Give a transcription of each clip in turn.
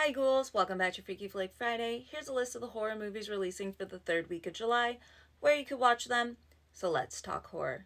Hi ghouls, welcome back to Freaky Flake Friday. Here's a list of the horror movies releasing for the third week of July, where you could watch them, so let's talk horror.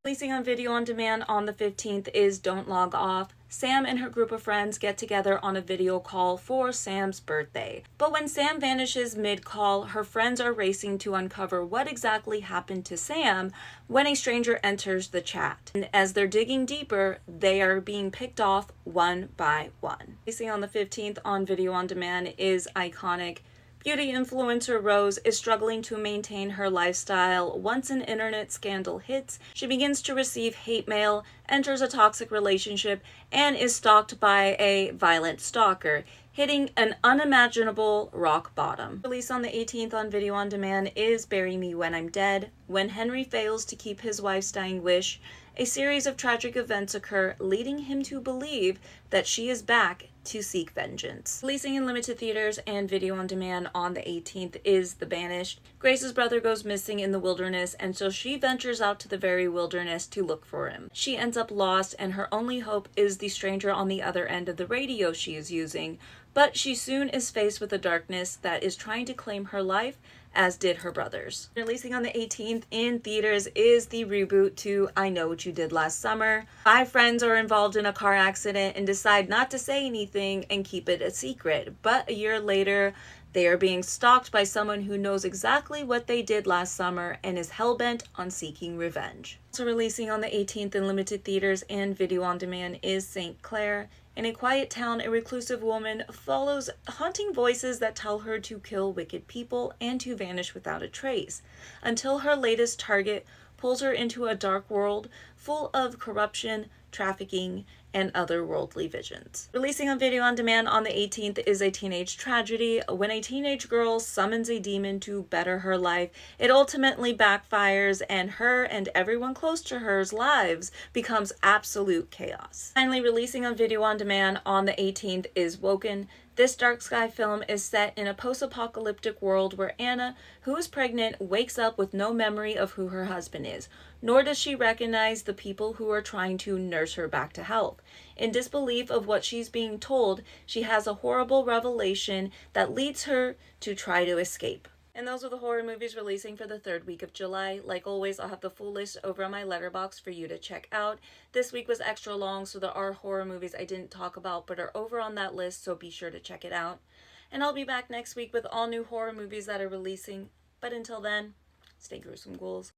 Releasing on video on demand on the 15th is Don't Log Off. Sam and her group of friends get together on a video call for Sam's birthday. But when Sam vanishes mid-call, her friends are racing to uncover what exactly happened to Sam when a stranger enters the chat. And as they're digging deeper, they are being picked off one by one. Releasing on the 15th on video on demand is iconic. Beauty influencer Rose is struggling to maintain her lifestyle. Once an internet scandal hits, she begins to receive hate mail, enters a toxic relationship, and is stalked by a violent stalker, hitting an unimaginable rock bottom. Released on the 18th on video on demand is Bury Me When I'm Dead. When Henry fails to keep his wife's dying wish, a series of tragic events occur, leading him to believe that she is back to seek vengeance. Releasing in limited theaters and video on demand on the 18th is The Banished. Grace's brother goes missing in the wilderness, and so she ventures out to the very wilderness to look for him. She ends up lost, and her only hope is the stranger on the other end of the radio she is using, but she soon is faced with a darkness that is trying to claim her life, as did her brothers. Releasing on the 18th in theaters is the reboot to I Know What You Did Last Summer. 5 friends are involved in a car accident and decide not to say anything and keep it a secret. But a year later, they are being stalked by someone who knows exactly what they did last summer and is hellbent on seeking revenge. Also releasing on the 18th in limited theaters and video on demand is St. Clare. In a quiet town, a reclusive woman follows haunting voices that tell her to kill wicked people and to vanish without a trace, until her latest target pulls her into a dark world full of corruption, trafficking, and otherworldly visions. Releasing on video on demand on the 18th is a teenage tragedy. When a teenage girl summons a demon to better her life, it ultimately backfires, and her and everyone close to her's lives becomes absolute chaos. Finally, releasing on video on demand on the 18th is Woken. This dark sky film is set in a post-apocalyptic world where Anna, who is pregnant, wakes up with no memory of who her husband is, nor does she recognize the people who are trying to nurse her back to health. In disbelief of what she's being told, she has a horrible revelation that leads her to try to escape. And those are the horror movies releasing for the third week of July. Like always, I'll have the full list over on my Letterboxd for you to check out. This week was extra long, so there are horror movies I didn't talk about but are over on that list, so be sure to check it out. And I'll be back next week with all new horror movies that are releasing. But until then, stay gruesome, ghouls.